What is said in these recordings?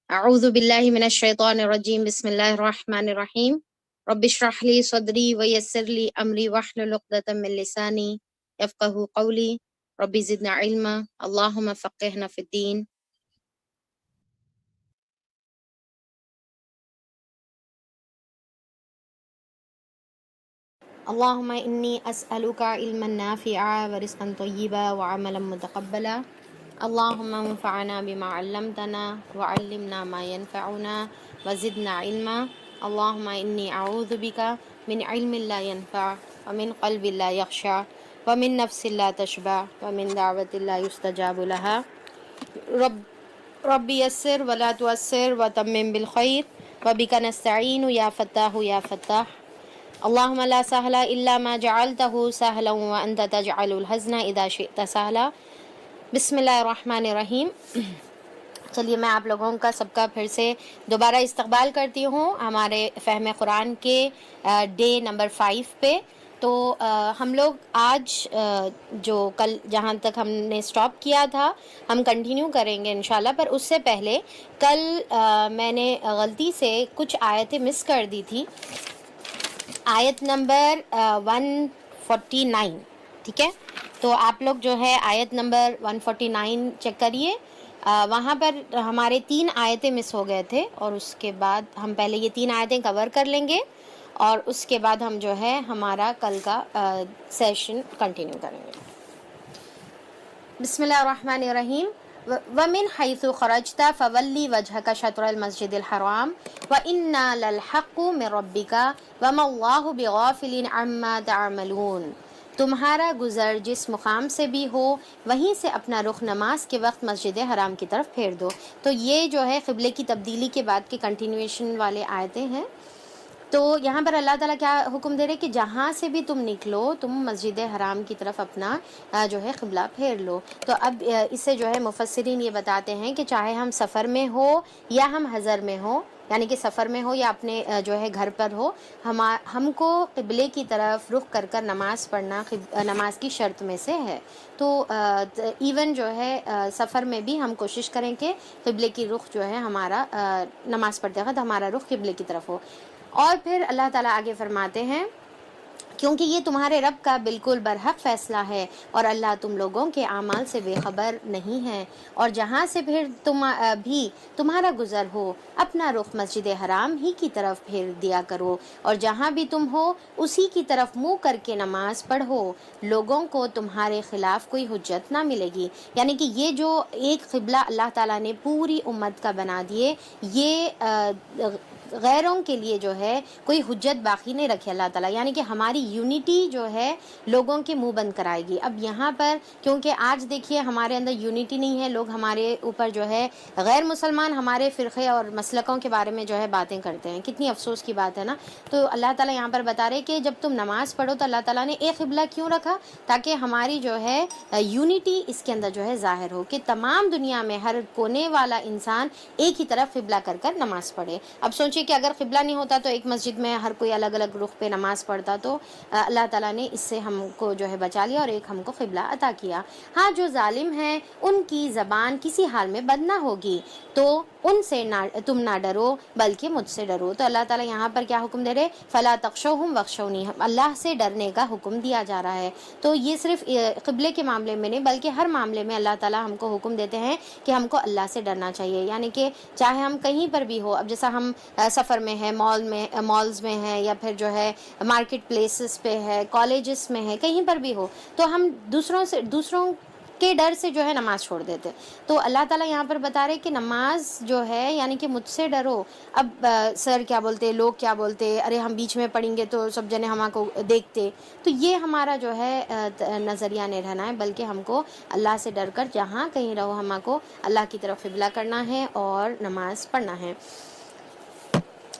اعوذ باللہ من الشیطان الرجیم بسم اللہ الرحمن الرحیم رب اشرح لی صدری ویسر لی امری واحلل عقدۃ من لسانی یفقہوا قولی رب زدنا علما اللہم فقہنا فی الدین۔ اللہم انی اسألک علما نافعا ورزقا طیبا وعملا متقبلا۔ اللہم انفعنا بما علمتنا وعلمنا ما ينفعنا وزدنا علما۔ اللہم انی اعوذ بک من علم لا ينفع ومن قلب لا يخشع ومن نفس لا تشبع ومن دعوت لا يستجاب لها۔ رب یسر ولا تعسر وتمم بالخیر وبک نستعین یا فتاح یا فتاح۔ اللہم لا سہل الا ما جعلتہ سہلا وانت تجعل الحزن اذا شئت سہلا۔ بسم اللہ الرحمن الرحیم۔ چلیے میں آپ لوگوں کا سب کا پھر سے دوبارہ استقبال کرتی ہوں ہمارے فہم قرآن کے ڈے نمبر 5 پہ۔ تو ہم لوگ آج جو کل جہاں تک ہم نے سٹاپ کیا تھا ہم کنٹینیو کریں گے انشاءاللہ، پر اس سے پہلے کل میں نے غلطی سے کچھ آیتیں مس کر دی تھی۔ آیت نمبر 149، ٹھیک ہے؟ تو آپ لوگ جو ہے آیت نمبر 149 چیک کریے۔ وہاں پر ہمارے 3 آیتیں مس ہو گئے تھے، اور اس کے بعد ہم پہلے یہ 3 آیتیں کور کر لیں گے، اور اس کے بعد ہم جو ہے ہمارا کل کا سیشن کنٹینیو کریں گے۔ بسم اللہ الرحمن الرحیم۔ وَمِنْ حَيْثُ خَرَجْتَ فَوَلِّ وَجْهَكَ شَطْرَ الْمَسْجِدِ الْحَرَامِ وَإِنَّا لَلْحَقُّ مِنْ رَبِّكَ وَمَا اللَّهُ بِغَافِلٍ عَمَّا تَعْمَلُونَ۔ تمہارا گزر جس مقام سے بھی ہو وہیں سے اپنا رخ نماز کے وقت مسجد حرام کی طرف پھیر دو۔ تو یہ جو ہے قبلے کی تبدیلی کے بعد کی کنٹینویشن والے آیتیں ہیں۔ تو یہاں پر اللہ تعالیٰ کیا حکم دے رہے کہ جہاں سے بھی تم نکلو تم مسجد حرام کی طرف اپنا جو ہے قبلہ پھیر لو۔ تو اب اس سے جو ہے مفسرین یہ بتاتے ہیں کہ چاہے ہم سفر میں ہو یا ہم حضر میں ہو، یعنی کہ سفر میں ہو یا اپنے جو ہے گھر پر ہو، ہم کو قبلے کی طرف رخ کر کر نماز پڑھنا نماز کی شرط میں سے ہے۔ تو ایون جو ہے سفر میں بھی ہم کوشش کریں کہ قبلے کی رخ جو ہے ہمارا نماز پڑھتے وقت ہمارا رخ قبلے کی طرف ہو۔ اور پھر اللہ تعالیٰ آگے فرماتے ہیں کیونکہ یہ تمہارے رب کا بالکل برحق فیصلہ ہے اور اللہ تم لوگوں کے اعمال سے بے خبر نہیں ہے۔ اور جہاں سے پھر بھی تمہارا گزر ہو اپنا رخ مسجد حرام ہی کی طرف پھیر دیا کرو، اور جہاں بھی تم ہو اسی کی طرف منہ کر کے نماز پڑھو، لوگوں کو تمہارے خلاف کوئی حجت نہ ملے گی۔ یعنی کہ یہ جو ایک قبلہ اللہ تعالیٰ نے پوری امت کا بنا دیے، یہ غیروں کے لیے جو ہے کوئی حجت باقی نہیں رکھے اللہ تعالیٰ، یعنی کہ ہماری یونٹی جو ہے لوگوں کے منہ بند کرائے گی۔ اب یہاں پر کیونکہ آج دیکھیے ہمارے اندر یونٹی نہیں ہے، لوگ ہمارے اوپر جو ہے غیر مسلمان ہمارے فرقے اور مسلکوں کے بارے میں جو ہے باتیں کرتے ہیں، کتنی افسوس کی بات ہے نا۔ تو اللہ تعالیٰ یہاں پر بتا رہے کہ جب تم نماز پڑھو تو اللہ تعالیٰ نے ایک قبلہ کیوں رکھا؟ تاکہ ہماری جو ہے یونٹی اس کے اندر جو ہے ظاہر ہو، کہ تمام دنیا میں ہر کونے والا انسان ایک ہی طرف قبلہ کر کر نماز پڑھے۔ اب سوچیں کہ اگر قبلہ نہیں ہوتا تو ایک مسجد میں ہر کوئی الگ الگ رخ پہ نماز پڑھتا، تو اللہ تعالیٰ نے اس سے ہم کو جو ہے بچا لیا اور ایک ہم کو قبلہ عطا کیا۔ ہاں جو ظالم ہیں ان کی زبان کسی حال میں بند نہ ہوگی، تو ان سے تم نہ ڈرو بلکہ مجھ سے ڈرو۔ تو اللہ تعالیٰ یہاں پر کیا حکم دے رہے؟ فلا تخشوہم واخشونی، اللہ سے ڈرنے کا حکم دیا جا رہا ہے۔ تو یہ صرف قبلے کے معاملے میں نہیں بلکہ ہر معاملے میں اللہ تعالیٰ ہم کو حکم دیتے ہیں کہ ہم کو اللہ سے ڈرنا چاہیے۔ یعنی کہ چاہے ہم کہیں پر بھی ہو، اب جیسا ہم سفر میں ہے، مالز میں ہے، یا پھر جو ہے مارکیٹ پلیسز پہ ہے، کالجز میں ہے، کہیں پر بھی ہو، تو ہم دوسروں کے ڈر سے جو ہے نماز چھوڑ دیتے۔ تو اللہ تعالیٰ یہاں پر بتا رہے کہ نماز جو ہے یعنی کہ مجھ سے ڈرو۔ اب سر کیا بولتے، لوگ کیا بولتے، ارے ہم بیچ میں پڑھیں گے تو سب جنے ہم کو دیکھتے، تو یہ ہمارا جو ہے نظریہ نہیں رہنا ہے، بلکہ ہم کو اللہ سے ڈر کر جہاں کہیں رہو ہم کو اللہ کی طرف قبلہ کرنا ہے اور نماز پڑھنا ہے۔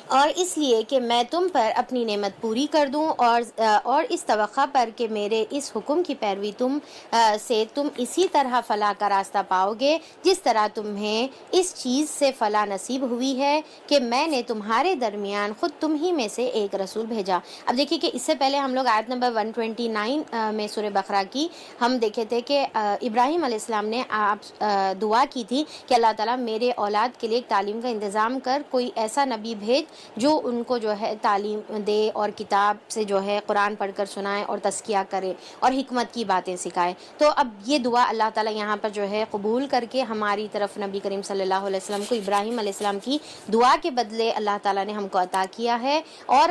اور اس لیے کہ میں تم پر اپنی نعمت پوری کر دوں، اور اس توقع پر کہ میرے اس حکم کی پیروی سے تم اسی طرح فلاح کا راستہ پاؤ گے جس طرح تمہیں اس چیز سے فلاح نصیب ہوئی ہے کہ میں نے تمہارے درمیان خود تم ہی میں سے ایک رسول بھیجا۔ اب دیکھیے کہ اس سے پہلے ہم لوگ آیت نمبر 129 میں سورہ بقرہ کی ہم دیکھے تھے کہ ابراہیم علیہ السلام نے دعا کی تھی کہ اللہ تعالیٰ میرے اولاد کے لیے ایک تعلیم کا انتظام کر، کوئی ایسا نبی بھیج جو ان کو جو ہے تعلیم دے اور کتاب سے جو ہے قرآن پڑھ کر سنائے اور تزکیہ کرے اور حکمت کی باتیں سکھائے۔ تو اب یہ دعا اللہ تعالیٰ یہاں پر جو ہے قبول کر کے ہماری طرف نبی کریم صلی اللہ علیہ وسلم کو ابراہیم علیہ السلام کی دعا کے بدلے اللہ تعالیٰ نے ہم کو عطا کیا ہے۔ اور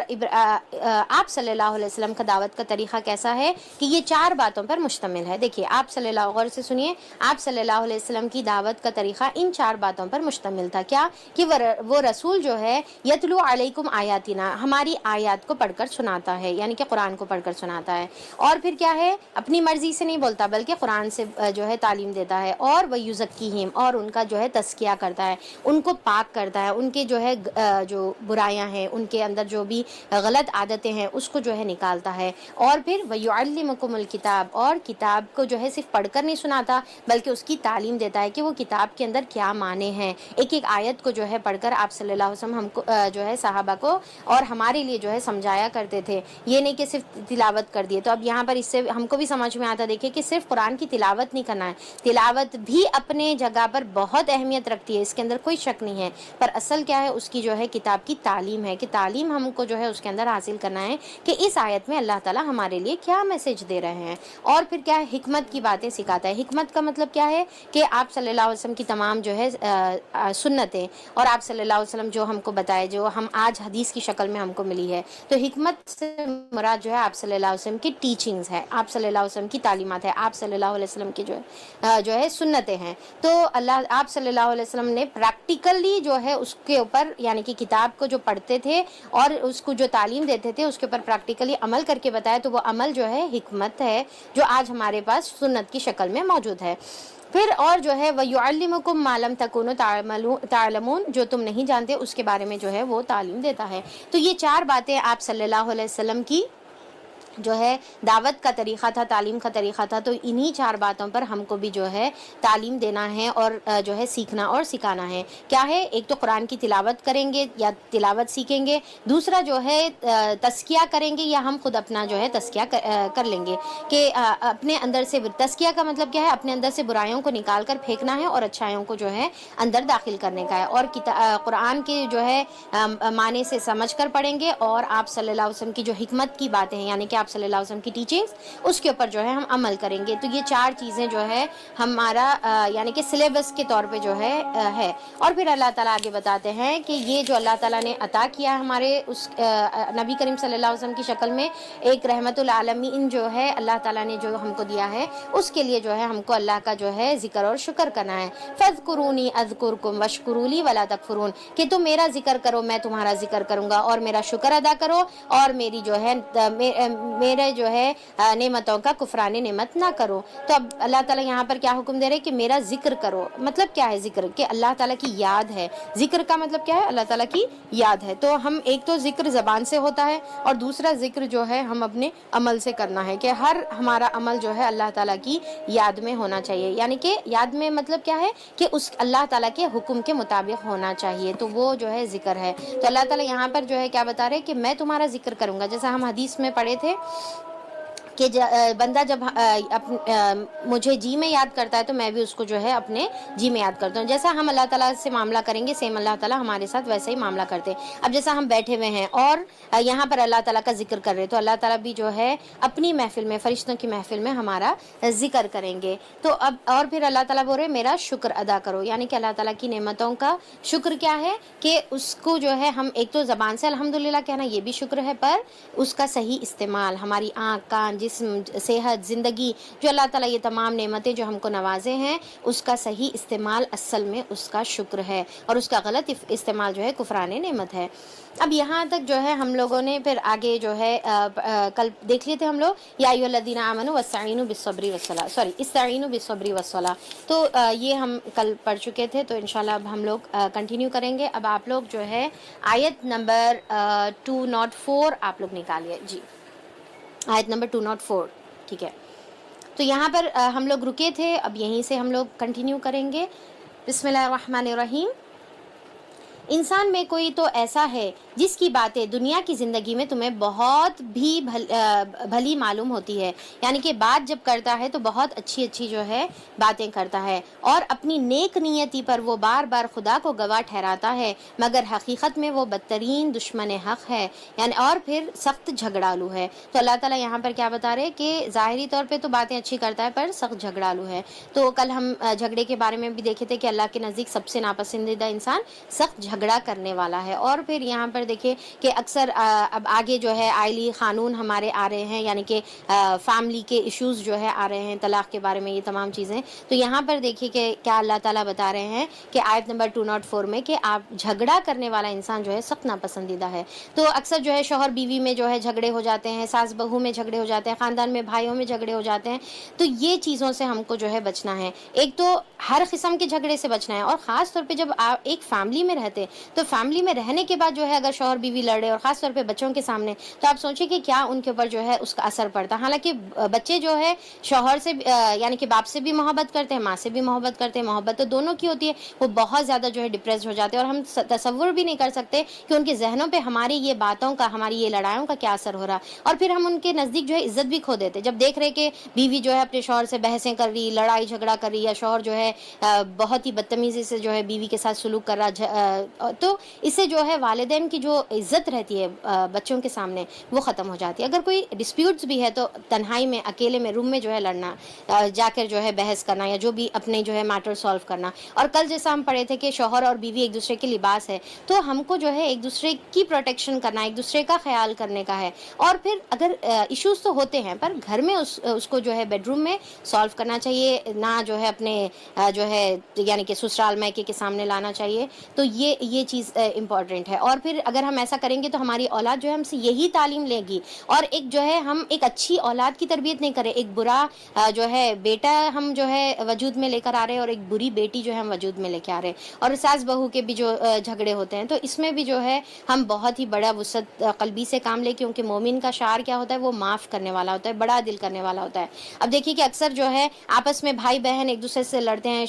آپ صلی اللہ علیہ وسلم کا دعوت کا طریقہ کیسا ہے کہ یہ 4 باتوں پر مشتمل ہے۔ دیکھیے آپ صلی اللہ، غور سے سنیے، آپ صلی اللہ علیہ وسلم کی دعوت کا طریقہ ان 4 باتوں پر مشتمل تھا۔ کیا کہ وہ رسول جو ہے یتلو علیکم آیاتنا، ہماری آیات کو پڑھ کر سناتا ہے، یعنی کہ قرآن کو پڑھ کر سناتا ہے، اور پھر کیا ہے اپنی مرضی سے نہیں بولتا بلکہ قرآن سے جو ہے تعلیم دیتا ہے، اور وَيُزَكِّيهِمْ، اور ان کا جو ہے تزکیہ کرتا ہے، ان کو پاک کرتا ہے، ان کے جو ہے جو برائیاں ہیں، ان کے اندر جو بھی غلط عادتیں ہیں اس کو جو ہے نکالتا ہے، اور پھر وَيُعَلِّمُكُمُ الْكِتَابَ، اور کتاب کو جو ہے صرف پڑھ کر نہیں سناتا بلکہ اس کی تعلیم دیتا ہے کہ وہ کتاب کے اندر کیا معنی ہیں۔ ایک ایک آیت کو جو ہے پڑھ کر آپ صلی اللہ علیہ وسلم ہم کو جو ہے صحابہ کو اور ہمارے لیے جو ہے سمجھایا کرتے تھے، یہ نہیں کہ صرف تلاوت کر دیے۔ تو اب یہاں پر اس سے ہم کو بھی سمجھ میں آتا، دیکھیں کہ صرف قرآن کی تلاوت نہیں کرنا ہے، تلاوت بھی اپنے جگہ پر بہت اہمیت رکھتی ہے، اس کے اندر کوئی شک نہیں ہے، پر اصل کیا ہے اس کی جو ہے کتاب کی تعلیم ہے، کہ تعلیم ہم کو جو ہے اس کے اندر حاصل کرنا ہے کہ اس آیت میں اللہ تعالیٰ ہمارے لیے کیا میسج دے رہے ہیں، اور پھر کیا ہے حکمت کی باتیں سکھاتا ہے۔ حکمت کا مطلب کیا ہے کہ آپ صلی اللہ علیہ وسلم کی تمام جو ہے سنتیں اور آپ صلی اللہ علیہ وسلم جو ہم کو بتائے، جو ہم آج حدیث کی شکل میں ہم کو ملی ہے، تو حکمت سے مراد جو ہے آپ صلی اللہ علیہ وسلم کی ٹیچنگز ہے، آپ صلی اللہ علیہ وسلم کی تعلیمات ہے، آپ صلی اللہ علیہ وسلم کی جو ہے سنتیں ہیں۔ تو آپ صلی اللہ علیہ وسلم نے پریکٹیکلی جو ہے اس کے اوپر، یعنی کہ کتاب کو جو پڑھتے تھے اور اس کو جو تعلیم دیتے تھے اس کے اوپر پریکٹیکلی عمل کر کے بتایا، تو وہ عمل جو ہے حکمت ہے جو آج ہمارے پاس سنت کی شکل میں موجود ہے۔ پھر اور جو ہے وَيُعَلِّمُكُم مَّا لَمْ تَكُونُوا تَعْلَمُونَ، جو تم نہیں جانتے اس کے بارے میں جو ہے وہ تعلیم دیتا ہے۔ تو یہ 4 باتیں آپ صلی اللہ علیہ وسلم کی جو ہے دعوت کا طریقہ تھا، تعلیم کا طریقہ تھا۔ تو انہی 4 باتوں پر ہم کو بھی جو ہے تعلیم دینا ہے اور جو ہے سیکھنا اور سکھانا ہے۔ کیا ہے؟ ایک تو قرآن کی تلاوت کریں گے یا تلاوت سیکھیں گے، دوسرا جو ہے تزکیہ کریں گے یا ہم خود اپنا جو ہے تزکیہ کر لیں گے، کہ اپنے اندر سے تزکیہ کا مطلب کیا ہے، اپنے اندر سے برائیوں کو نکال کر پھینکنا ہے اور اچھائیوں کو جو ہے اندر داخل کرنے کا ہے، اور قرآن کے جو ہے معنی سے سمجھ کر پڑھیں گے، اور آپ صلی اللہ علیہ وسلم کی جو حکمت کی باتیں ہیں، یعنی کہ آپ صلی اللہ علیہ وسلم کی ٹیچنگز، اس کے اوپر جو ہے ہم عمل کریں گے۔ تو یہ 4 چیزیں جو ہے ہمارا یعنی کہ سلیبس کے طور پہ جو ہے اور پھر اللہ تعالیٰ آگے بتاتے ہیں کہ یہ جو اللہ تعالیٰ نے عطا کیا ہمارے اس نبی کریم صلی اللہ علیہ وسلم کی شکل میں ایک رحمت العالمین جو ہے اللہ تعالیٰ نے جو ہم کو دیا ہے، اس کے لیے جو ہے ہم کو اللہ کا جو ہے ذکر اور شکر کرنا ہے۔ فَاذْكُرُونِي أَذْكُرْكُمْ وَاشْكُرُوا لِي وَلَا تَكْفُرُونَ، کہ تم میرا ذکر کرو میں تمہارا ذکر کروں گا، اور میرا شکر ادا کرو، اور میری جو ہے میرے جو ہے نعمتوں کا کفران نعمت نہ کرو۔ تو اب اللہ تعالیٰ یہاں پر کیا حکم دے رہے کہ میرا ذکر کرو۔ مطلب کیا ہے ذکر؟ کہ اللہ تعالیٰ کی یاد ہے۔ ذکر کا مطلب کیا ہے؟ اللہ تعالیٰ کی یاد ہے۔ تو ہم ایک تو ذکر زبان سے ہوتا ہے، اور دوسرا ذکر جو ہے ہم اپنے عمل سے کرنا ہے، کہ ہر ہمارا عمل جو ہے اللہ تعالیٰ کی یاد میں ہونا چاہیے، یعنی کہ یاد میں مطلب کیا ہے کہ اس اللہ تعالیٰ کے حکم کے مطابق ہونا چاہیے، تو وہ جو ہے ذکر ہے۔ تو اللہ تعالیٰ یہاں پر جو ہے کیا بتا رہے کہ میں تمہارا ذکر کروں گا، جیسا ہم حدیث میں پڑھے تھے کہ بندہ جب مجھے جی میں یاد کرتا ہے تو میں بھی اس کو جو ہے اپنے جی میں یاد کرتا ہوں۔ جیسا ہم اللہ تعالیٰ سے معاملہ کریں گے، سیم اللہ تعالیٰ ہمارے ساتھ ویسے ہی معاملہ کرتے ہیں۔ اب جیسا ہم بیٹھے ہوئے ہیں اور یہاں پر اللہ تعالیٰ کا ذکر کر رہے، تو اللہ تعالیٰ بھی جو ہے اپنی محفل میں، فرشتوں کی محفل میں ہمارا ذکر کریں گے۔ تو اب اور پھر اللہ تعالیٰ بول رہے میرا شکر ادا کرو، یعنی کہ اللہ تعالیٰ کی نعمتوں کا شکر کیا ہے کہ اس کو جو ہے ہم ایک تو زبان سے الحمدللہ کہنا، یہ بھی شکر ہے، پر اس کا صحیح استعمال، ہماری آنکھ، کان، جسم، صحت، زندگی، جو اللہ تعالیٰ یہ تمام نعمتیں جو ہم کو نوازے ہیں، اس کا صحیح استعمال اصل میں اس کا شکر ہے، اور اس کا غلط استعمال جو ہے کفران نعمت ہے۔ اب یہاں تک جو ہے ہم لوگوں نے پھر آگے جو ہے کل دیکھ لیے تھے ہم لوگ، یا ایھا الذین آمنوا واستعینوا بالصبر والصلاۃ، استعینوا بالصبر والصلاۃ، تو یہ ہم کل پڑھ چکے تھے، تو انشاءاللہ اب ہم لوگ کنٹینیو کریں گے۔ اب آپ لوگ جو ہے آیت نمبر 204 آپ لوگ نکالیے جی، آیت نمبر 204، ٹھیک ہے۔ تو یہاں پر ہم لوگ رکے تھے، اب یہیں سے ہم لوگ کنٹینیو کریں گے۔ بسم اللہ الرحمن الرحیم۔ انسان میں کوئی تو ایسا ہے جس کی باتیں دنیا کی زندگی میں تمہیں بہت بھی بھلی معلوم ہوتی ہے، یعنی کہ بات جب کرتا ہے تو بہت اچھی اچھی جو ہے باتیں کرتا ہے، اور اپنی نیک نیتی پر وہ بار بار خدا کو گواہ ٹھہراتا ہے، مگر حقیقت میں وہ بدترین دشمن حق ہے، یعنی اور پھر سخت جھگڑالو ہے۔ تو اللہ تعالیٰ یہاں پر کیا بتا رہے کہ ظاہری طور پہ تو باتیں اچھی کرتا ہے پر سخت جھگڑالو ہے۔ تو کل ہم جھگڑے کے بارے میں بھی دیکھے تھے کہ اللہ کے نزدیک سب سے ناپسندیدہ انسان سخت جھگڑا کرنے والا ہے۔ اور پھر یہاں پر دیکھیں کہ اکثر اب آگے جو ہے آئلی قانون ہمارے آ رہے ہیں، یعنی کہ فیملی کے ایشوز جو ہے آ رہے ہیں، طلاق کے بارے میں یہ تمام چیزیں۔ تو یہاں پر دیکھیے کہ کیا اللہ تعالیٰ بتا رہے ہیں کہ آیت نمبر 204 میں کہ آپ جھگڑا کرنے والا انسان جو ہے سخت ناپسندیدہ ہے۔ تو اکثر جو ہے شوہر بیوی میں جو ہے جھگڑے ہو جاتے ہیں، ساس بہو میں جھگڑے ہو جاتے ہیں، خاندان میں بھائیوں میں جھگڑے ہو جاتے ہیں۔ تو یہ چیزوں سے ہم کو جو ہے بچنا ہے۔ ایک تو ہر قسم کے جھگڑے سے بچنا ہے، اور خاص طور پہ جب آپ ایک فیملی میں رہتے تو فیملی میں رہنے کے بعد جو ہے اگر شوہر بیوی لڑے، اور خاص طور پہ بچوں کے سامنے، تو آپ سوچیں کہ کیا ان کے اوپر جو ہے اس کا اثر پڑتا۔ حالانکہ بچے جو ہے شوہر سے یعنی کہ باپ سے بھی محبت کرتے ہیں، ماں سے بھی محبت کرتے ہیں، محبت تو دونوں کی ہوتی ہے، وہ بہت زیادہ جو ہے ڈپریسڈ ہو جاتے ہیں، اور ہم تصور بھی نہیں کر سکتے کہ ان کے ذہنوں پہ ہماری یہ باتوں کا، ہماری یہ لڑائیوں کا کیا اثر ہو رہا، اور پھر ہم ان کے نزدیک جو ہے عزت بھی کھو دیتے جب دیکھ رہے کہ بیوی جو ہے اپنے شوہر سے بحثیں کر رہی، لڑائی جھگڑا کر رہی، یا شوہر جو ہے بہت ہی بدتمیزی سے جو ہے بیوی کے ساتھ سلوک کر رہا، تو اس سے جو ہے والدین کی جو عزت رہتی ہے بچوں کے سامنے وہ ختم ہو جاتی ہے۔ اگر کوئی ڈسپیوٹس بھی ہے تو تنہائی میں، اکیلے میں، روم میں جو ہے لڑنا، جا کر جو ہے بحث کرنا، یا جو بھی اپنے جو ہے میٹر سالو کرنا۔ اور کل جیسا ہم پڑھے تھے کہ شوہر اور بیوی ایک دوسرے کے لباس ہے، تو ہم کو جو ہے ایک دوسرے کی پروٹیکشن کرنا، ایک دوسرے کا خیال کرنے کا ہے۔ اور پھر اگر ایشوز تو ہوتے ہیں پر گھر میں اس کو جو ہے بیڈ روم میں سالو کرنا چاہیے، نہ جو ہے اپنے جو ہے یعنی کہ سسرال میکے کے سامنے لانا چاہیے۔ تو یہ چیز امپورٹنٹ ہے۔ اور پھر اگر ہم ایسا کریں گے تو ہماری اولاد جو ہے ہم سے یہی تعلیم لے گی، اور ایک جو ہے ہم ایک اچھی اولاد کی تربیت نہیں کریں، ایک برا جو ہے بیٹا ہم جو ہے وجود میں لے کر آ رہے ہیں، اور ایک بری بیٹی جو ہے ہم وجود میں لے کے آ رہے ہیں۔ اور ساس بہو کے بھی جو جھگڑے ہوتے ہیں، تو اس میں بھی جو ہے ہم بہت ہی بڑا وسعت قلبی سے کام لیں، کیونکہ مومن کا شعار کیا ہوتا ہے، وہ معاف کرنے والا ہوتا ہے، بڑا دل کرنے والا ہوتا ہے۔ اب دیکھیے کہ اکثر جو ہے آپس میں بھائی بہن ایک دوسرے سے لڑتے ہیں،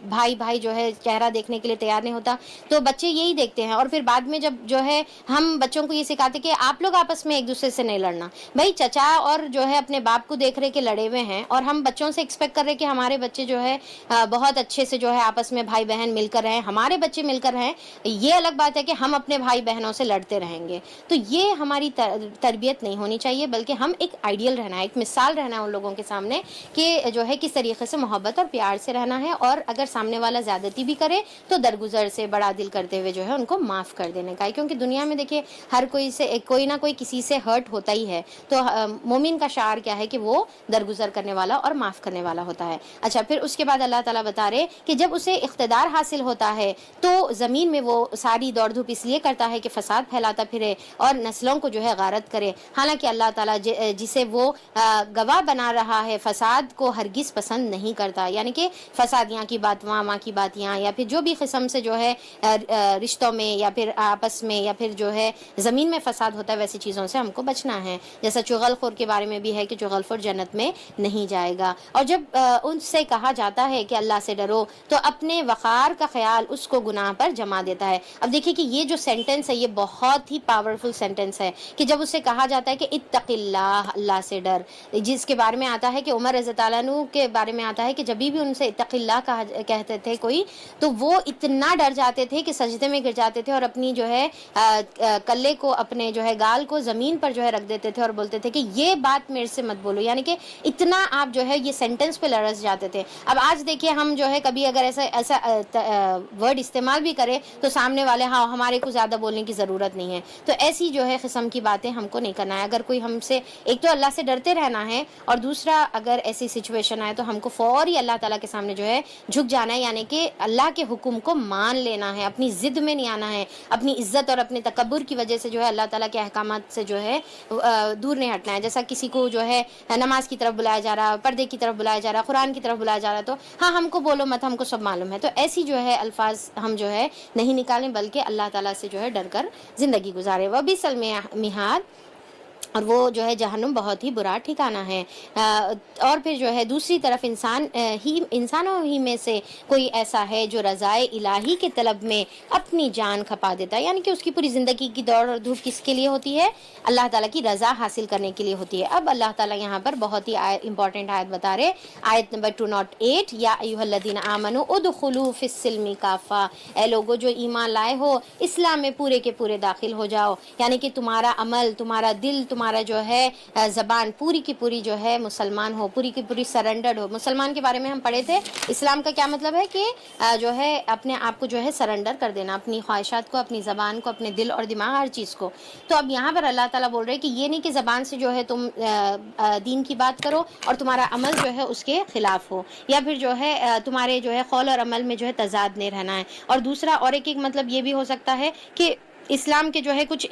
بھائی جو ہے چہرہ دیکھنے کے لیے تیار نہیں ہوتا، تو بچے یہی دیکھتے ہیں، اور پھر بعد میں جب جو ہے ہم بچوں کو یہ سکھاتے کہ آپ لوگ آپس میں ایک دوسرے سے نہیں لڑنا۔ بھائی چچا اور جو ہے اپنے باپ کو دیکھ رہے کہ لڑے ہوئے ہیں، اور ہم بچوں سے ایکسپیکٹ کر رہے کہ ہمارے بچے جو ہے بہت اچھے سے جو ہے آپس میں بھائی بہن مل کر رہیں، ہمارے بچے مل کر رہیں۔ یہ الگ بات ہے کہ ہم اپنے بھائی بہنوں سے لڑتے رہیں گے، تو یہ ہماری تربیت نہیں ہونی چاہیے، بلکہ ہم ایک آئیڈیل رہنا ہے، ایک مثال رہنا ہے ان لوگوں کے سامنے کہ جو ہے کس طریقے سے محبت اور پیار سے رہنا ہے، اور اگر سامنے والا زیادتی بھی کرے تو درگزر سے بڑا دل کرتے ہوئے جو ہے ان کو معاف کر دینے کا ہے۔ کیونکہ دنیا میں دیکھیے ہر کوئی سے کوئی نہ کوئی کسی سے ہرٹ ہوتا ہی ہے، تو مومن کا شعار کیا ہے کہ وہ درگزر کرنے والا اور معاف کرنے والا ہوتا ہے۔ اچھا، پھر اس کے بعد اللہ تعالیٰ بتا رہے کہ جب اسے اقتدار حاصل ہوتا ہے تو زمین میں وہ ساری دوڑ دھوپ اس لیے کرتا ہے کہ فساد پھیلاتا پھرے اور نسلوں کو جو ہے غارت کرے، حالانکہ اللہ تعالیٰ جسے وہ گواہ بنا رہا ہے فساد کو ہرگز پسند نہیں کرتا، یعنی کہ فساد یہاں کی بات وہاں، وہاں کی بات یہاں، یا پھر جو بھی قسم سے جو ہے رشتوں میں یا پھر آپس میں یا پھر جو ہے زمین میں فساد ہوتا ہے، ویسی چیزوں سے ہم کو بچنا ہے۔ جیسا چغل خور کے بارے میں بھی ہے کہ چغل خور جنت میں نہیں جائے گا۔ اور جب ان سے کہا جاتا ہے کہ اللہ سے ڈرو، تو اپنے وقار کا خیال اس کو گناہ پر جما دیتا ہے۔ اب دیکھیے کہ یہ جو سینٹنس ہے یہ بہت ہی پاورفل سینٹنس ہے کہ جب اسے کہا جاتا ہے کہ اتق اللہ، اللہ سے ڈر، جس کے بارے میں آتا ہے کہ عمر رضی اللہ عنہ کے بارے میں آتا ہے کہ جب بھی ان سے اتق اللہ کہتے تھے کوئی، تو وہ اتنا ڈر جاتے تھے کہ سجدے میں گر جاتے تھے اور اپنی جو ہے کلے کو, اپنے جو ہے گال کو زمین پر جو ہے رکھ دیتے تھے اور بولتے تھے کہ یہ بات میرے سے مت بولو, یعنی کہ اتنا آپ جو ہے یہ سینٹنس پہ لرز جاتے تھے. اب آج دیکھیے ہم جو ہے کبھی اگر ایسا ورڈ استعمال بھی کریں تو سامنے والے ہاں ہمارے کو زیادہ بولنے کی ضرورت نہیں ہے. تو ایسی جو ہے قسم کی باتیں ہم کو نہیں کرنا ہے. اگر کوئی ہم سے, ایک تو اللہ سے ڈرتے رہنا ہے, اور دوسرا اگر ایسی سچویشن آئے تو ہم کو فوری اللہ تعالیٰ کے سامنے جو ہے جھک جانا ہے, یعنی کہ اللہ کے حکم کو مان لینا ہے, اپنی ضد میں نہیں آنا ہے, اپنی عزت اور اپنے تکبر کی وجہ سے جو ہے اللہ تعالیٰ کے احکامات سے جو ہے دور نہیں ہٹنا ہے. جیسا کسی کو جو ہے نماز کی طرف بلایا جا رہا, پردے کی طرف بلایا جا رہا, قرآن کی طرف بلایا جا رہا, تو ہاں ہم کو بولو مت, ہم کو سب معلوم ہے. تو ایسی جو ہے الفاظ ہم جو ہے نہیں نکالیں, بلکہ اللہ تعالیٰ سے جو ہے ڈر کر زندگی گزارے. وبئس المہاد, اور وہ جو ہے جہنم بہت ہی برا ٹھکانہ ہے. اور پھر جو ہے دوسری طرف انسانوں ہی میں سے کوئی ایسا ہے جو رضائے الہی کے طلب میں اپنی جان کھپا دیتا ہے, یعنی کہ اس کی پوری زندگی کی دوڑ اور دھوپ کس کے لیے ہوتی ہے؟ اللہ تعالیٰ کی رضا حاصل کرنے کے لیے ہوتی ہے. اب اللہ تعالیٰ یہاں پر بہت ہی امپورٹنٹ آیت بتا رہے, آیت نمبر 208, یا ایھا الذین آمنوا ادخلوا فی السلم کافہ, اے لوگو جو ایمان لائے ہو اسلام میں پورے کے پورے داخل ہو جاؤ. یعنی کہ تمہارا عمل, تمہارا دل, تمہارا جو ہے زبان پوری کی پوری جو ہے مسلمان ہو, پوری کی پوری سرنڈرڈ ہو. مسلمان کے بارے میں ہم پڑھے تھے, اسلام کا کیا مطلب ہے کہ جو ہے اپنے آپ کو جو ہے سرنڈر کر دینا, اپنی خواہشات کو, اپنی زبان کو, اپنے دل اور دماغ, ہر چیز کو. تو اب یہاں پر اللہ تعالیٰ بول رہے کہ یہ نہیں کہ زبان سے جو ہے تم دین کی بات کرو اور تمہارا عمل جو ہے اس کے خلاف ہو, یا پھر جو ہے تمہارے جو ہے قول اور عمل میں جو ہے تضاد نہیں رہنا ہے. اور دوسرا اور ایک مطلب یہ بھی ہو سکتا ہے کہ اسلام کے جو ہے کچھ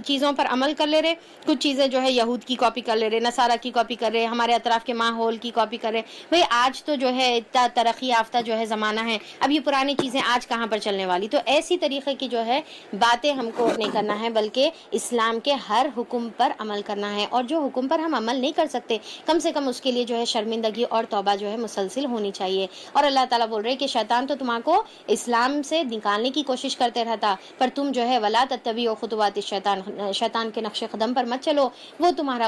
چیزوں پر عمل کر لے رہے, کچھ چیزیں جو ہے یہود کی کاپی کر لے رہے, نصارہ کی کاپی کر رہے, ہمارے اطراف کے ماحول کی کاپی کر رہے. بھئی آج تو جو ہے اتنا ترقی یافتہ جو ہے زمانہ ہے, اب یہ پرانی چیزیں آج کہاں پر چلنے والی. تو ایسی طریقے کی جو ہے باتیں ہم کو نہیں کرنا ہے, بلکہ اسلام کے ہر حکم پر عمل کرنا ہے. اور جو حکم پر ہم عمل نہیں کر سکتے, کم سے کم اس کے لیے جو ہے شرمندگی اور توبہ جو ہے مسلسل ہونی چاہیے. اور اللہ تعالیٰ بول رہے کہ شیطان تو تمہارے کو اسلام سے نکالنے کی کوشش کرتے رہتا, پر تم جو ہے ولا تتبعوا خطوات الشیطان, شیطان کے نقش قدم پر مت چلو, وہ تمہارا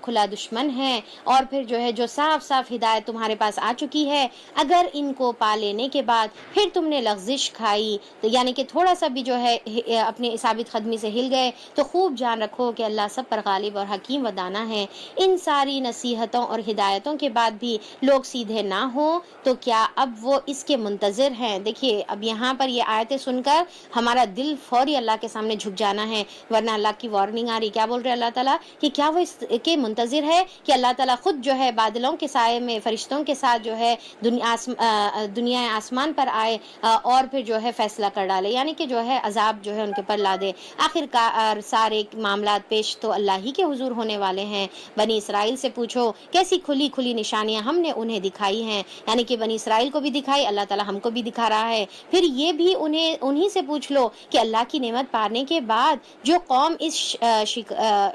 کھلا دشمن ہے. اور پھر جو ہے جو صاف صاف ہدایت تمہارے پاس آ چکی ہے, اگر ان کو پا لینے کے بعد پھر تم نے لغزش کھائی, تو یعنی کہ تھوڑا سا بھی جو ہے اپنے ثابت قدمی سے ہل گئے, تو خوب جان رکھو کہ اللہ سب پر غالب اور حکیم و دانا ہے. ان ساری نصیحتوں اور ہدایتوں کے بعد بھی لوگ سیدھے نہ ہوں تو کیا اب وہ اس کے منتظر ہیں. دیکھیے اب یہاں پر یہ آیتیں سن کر ہمارا دل فوری اللہ کے سامنے جھک جانا ہے, ورنہ اللہ کی وارننگ آ رہی. کیا بول رہے اللہ تعالیٰ کہ کیا وہ اس کے منتظر ہے کہ اللہ تعالیٰ خود جو ہے بادلوں کے سائے میں فرشتوں کے ساتھ جو ہے دنیا آسمان پر آئے اور پھر جو ہے فیصلہ کر ڈالے, یعنی کہ جو ہے عذاب جو ہے ان کے پر لا دے. آخر کار سارے معاملات پیش تو اللہ ہی کے حضور ہونے والے ہیں. بنی اسرائیل سے پوچھو کیسی کھلی کھلی نشانیاں ہم نے انہیں دکھائی ہیں, یعنی کہ بنی اسرائیل کو بھی دکھائی, اللہ تعالیٰ ہم کو بھی دکھا رہا ہے. پھر یہ بھی انہیں سے پوچھ لو کہ اللہ کی نعمت پانے کے بعد جو قوم اسے